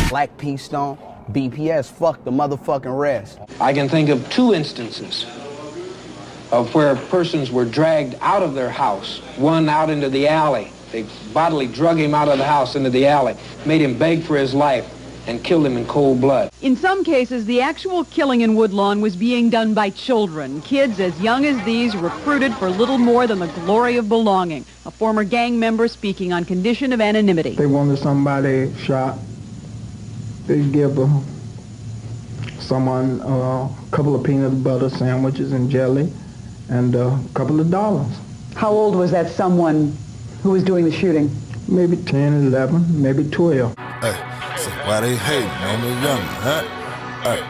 Black P Stone, BPS, fuck the motherfucking rest. I can think of 2 instances of where persons were dragged out of their house, one out into the alley. They bodily drug him out of the house into the alley, made him beg for his life, and killed him in cold blood. In some cases, the actual killing in Woodlawn was being done by children. Kids as young as these recruited for little more than the glory of belonging. A former gang member speaking on condition of anonymity. They wanted somebody shot. They give someone a couple of peanut butter sandwiches and jelly and a couple of dollars. How old was that someone who was doing the shooting? Maybe 10, 11, maybe 12. Hey, so why they hate on the young, huh? Hey,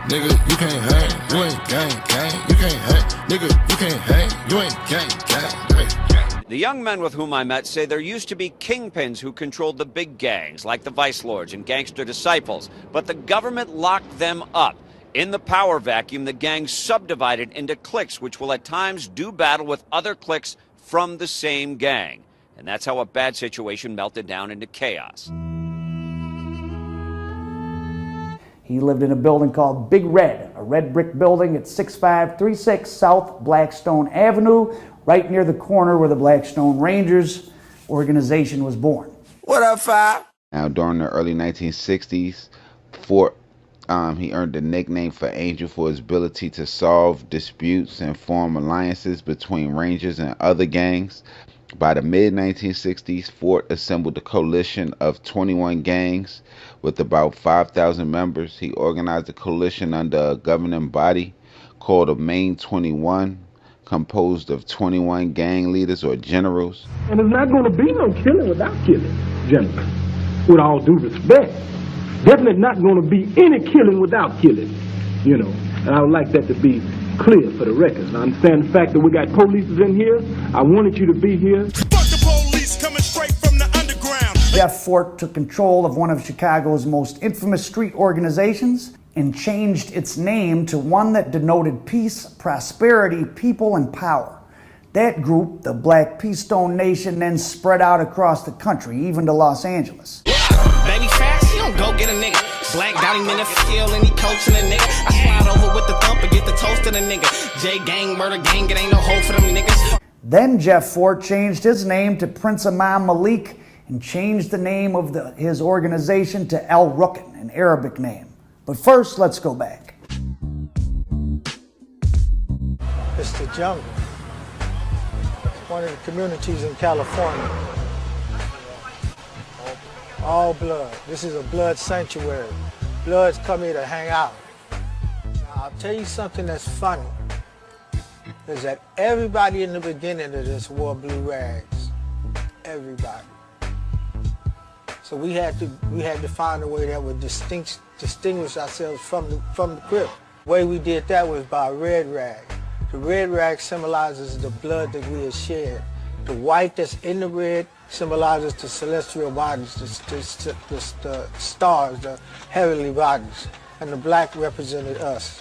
nigga, you can't hang, you ain't gang. You can't hang, nigga, you can't hang, you ain't gang. The young men with whom I met say there used to be kingpins who controlled the big gangs, like the Vice Lords and Gangster Disciples, but the government locked them up. In the power vacuum, the gangs subdivided into cliques, which will at times do battle with other cliques from the same gang. And that's how a bad situation melted down into chaos. He lived in a building called Big Red, a red brick building at 6536 South Blackstone Avenue, right near the corner where the Blackstone Rangers organization was born. What up, Five? Now, during the early 1960s, Fort he earned the nickname for Angel for his ability to solve disputes and form alliances between Rangers and other gangs. By the mid-1960s, Fort assembled a coalition of 21 gangs with about 5,000 members. He organized a coalition under a governing body called the Main 21, composed of 21 gang leaders or generals. And there's not going to be no killing without killing, gentlemen, with all due respect. Definitely not going to be any killing without killing, you know. And I would like that to be clear for the record. I understand the fact that we got police in here. I wanted you to be here. Fuck the police coming straight from the underground. Jeff Fort took control of one of Chicago's most infamous street organizations and changed its name to one that denoted peace, prosperity, people, and power. That group, the Black P Stone Nation, then spread out across the country, even to Los Angeles. Baby fast, you don't go get a nigga. Black dotting in the field and he coaching a nigga. I slide over with the thump and get the toast to the nigga. J gang, murder gang, it ain't no hope for them niggas. Then Jeff Fort changed his name to Prince Imam Malik and changed the name of his organization to Al Rukn, an Arabic name. But first, let's go back. It's the jungle. It's one of the communities in California. All blood. This is a blood sanctuary. Bloods come here to hang out. Now, I'll tell you something that's funny, is that everybody in the beginning of this wore blue rags. Everybody. So we had to find a way that would distinguish ourselves from the Crip. The way we did that was by a red rag. The red rag symbolizes the blood that we had shed. The white that's in the red symbolizes the celestial bodies, the stars, the heavenly bodies, and the black represented us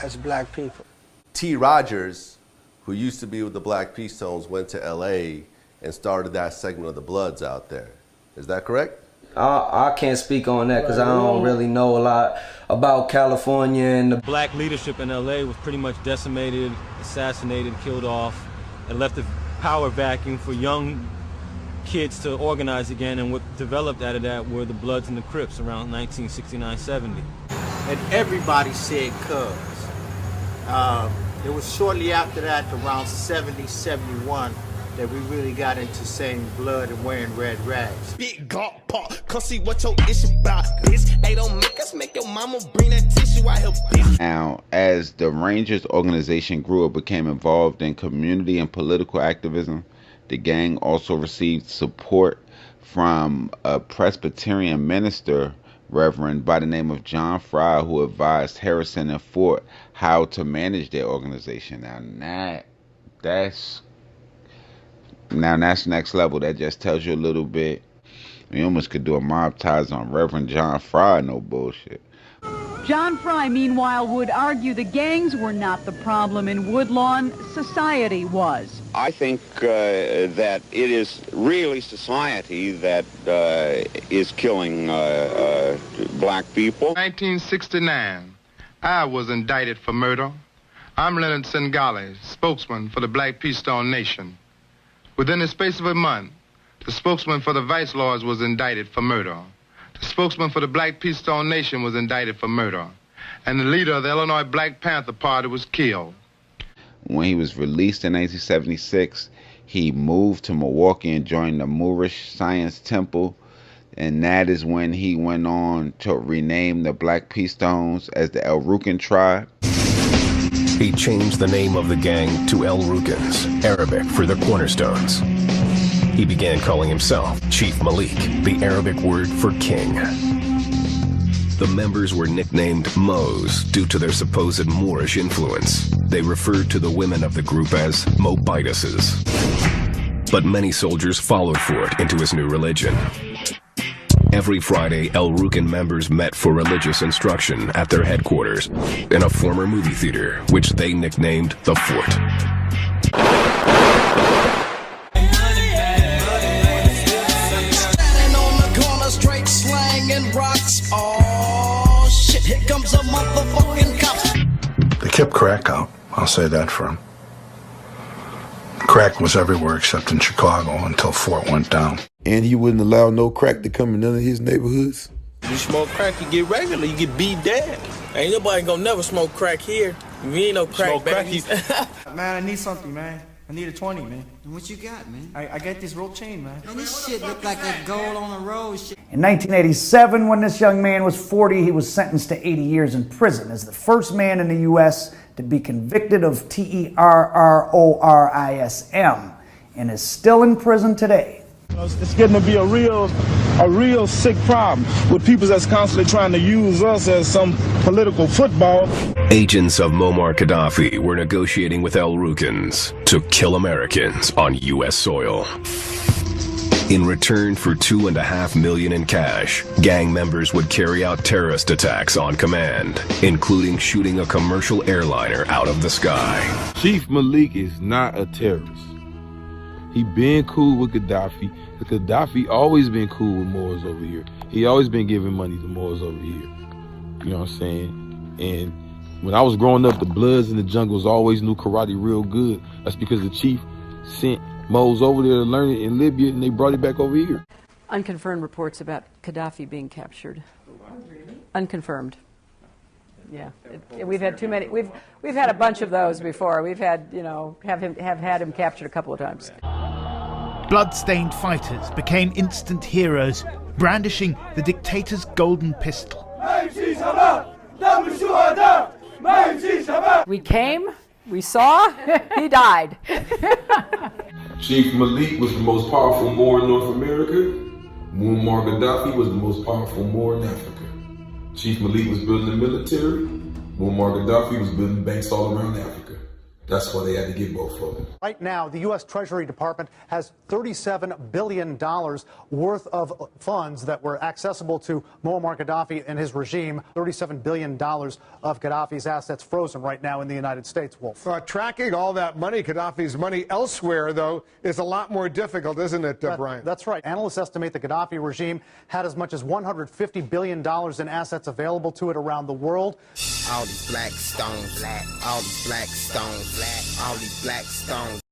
as black people. T. Rogers, who used to be with the Black P Stones, went to LA and started that segment of the Bloods out there. Is that correct? I can't speak on that because I don't really know a lot about California. And the black leadership in LA was pretty much decimated, assassinated, killed off, and left a power vacuum for young kids to organize again, and what developed out of that were the Bloods and the Crips around 1969-70. And everybody said cuz. It was shortly after that, around 70, 71, that we really got into saying blood and wearing red rags. Big gawk part, come see what your issue about, bitch. They don't make us make your mama bring that tissue out here, bitch. Now, as the Rangers organization grew and became involved in community and political activism, the gang also received support from a Presbyterian minister, Reverend by the name of John Fry, who advised Harrison and Fort how to manage their organization. Now that's next level. That just tells you a little bit. We almost could do a mob ties on Reverend John Fry, no bullshit. John Fry, meanwhile, would argue the gangs were not the problem in Woodlawn, society was. I think that it is really society that is killing black people. 1969, I was indicted for murder. I'm Leonard Sengale, spokesman for the Black Peace Stone Nation. Within the space of a month, the spokesman for the Vice Lords was indicted for murder. The spokesman for the Black Peace Stone Nation was indicted for murder. And the leader of the Illinois Black Panther Party was killed. When he was released in 1976, he moved to Milwaukee and joined the Moorish Science Temple, and that is when he went on to rename the Black Peace Stones as the El Rukin tribe. He changed the name of the gang to El Rukins, Arabic for the Cornerstones. He began calling himself Chief Malik, the Arabic word for king. The members were nicknamed Mo's due to their supposed Moorish influence. They referred to the women of the group as Mobiduses. But many soldiers followed Fort into his new religion. Every Friday, El Rukin members met for religious instruction at their headquarters in a former movie theater, which they nicknamed the Fort. Straight slang and rocks. Oh shit, here comes a motherfucking cop. They kept crack out, I'll say that for them. Crack was everywhere except in Chicago until Fort went down. And he wouldn't allow no crack to come in none of his neighborhoods? You smoke crack, you get regular, you get beat down. Ain't nobody gonna never smoke crack here. We ain't no crack babies. Man, I need something, man. I need a 20, man. And what you got, man? I got this rope chain, man. Man, this shit look like a gold on the road shit. In 1987, when this young man was 40, he was sentenced to 80 years in prison as the first man in the U.S. to be convicted of terrorism and is still in prison today. It's getting to be a real sick problem with people that's constantly trying to use us as some political football. Agents of Muammar Gaddafi were negotiating with El Rukins to kill Americans on U.S. soil. In return for $2.5 million in cash, gang members would carry out terrorist attacks on command, including shooting a commercial airliner out of the sky. Chief Malik is not a terrorist. He been cool with Gaddafi. Gaddafi always been cool with Moors over here. He always been giving money to Moors over here. You know what I'm saying? And when I was growing up, the Bloods in the jungles always knew karate real good. That's because the chief sent Moors over there to learn it in Libya, and they brought it back over here. Unconfirmed reports about Gaddafi being captured. Unconfirmed. Yeah, we've had too many. We've had a bunch of those before. We've had, have had him captured a couple of times. Blood-stained fighters became instant heroes, brandishing the dictator's golden pistol. We came, we saw, he died. Chief Malik was the most powerful Moor in North America. Muammar Gaddafi was the most powerful Moor in Africa. Chief Malik was building the military. Muammar Gaddafi was building banks all around Africa. That's why they had to get both of them. Right now, the U.S. Treasury Department has $37 billion worth of funds that were accessible to Muammar Gaddafi and his regime. $37 billion of Gaddafi's assets frozen right now in the United States, Wolf. Tracking all that money, Gaddafi's money elsewhere, though, is a lot more difficult, isn't it, Brian? That's right. Analysts estimate the Gaddafi regime had as much as $150 billion in assets available to it around the world. All these black stones, black. All these black stones, black. All these black stones.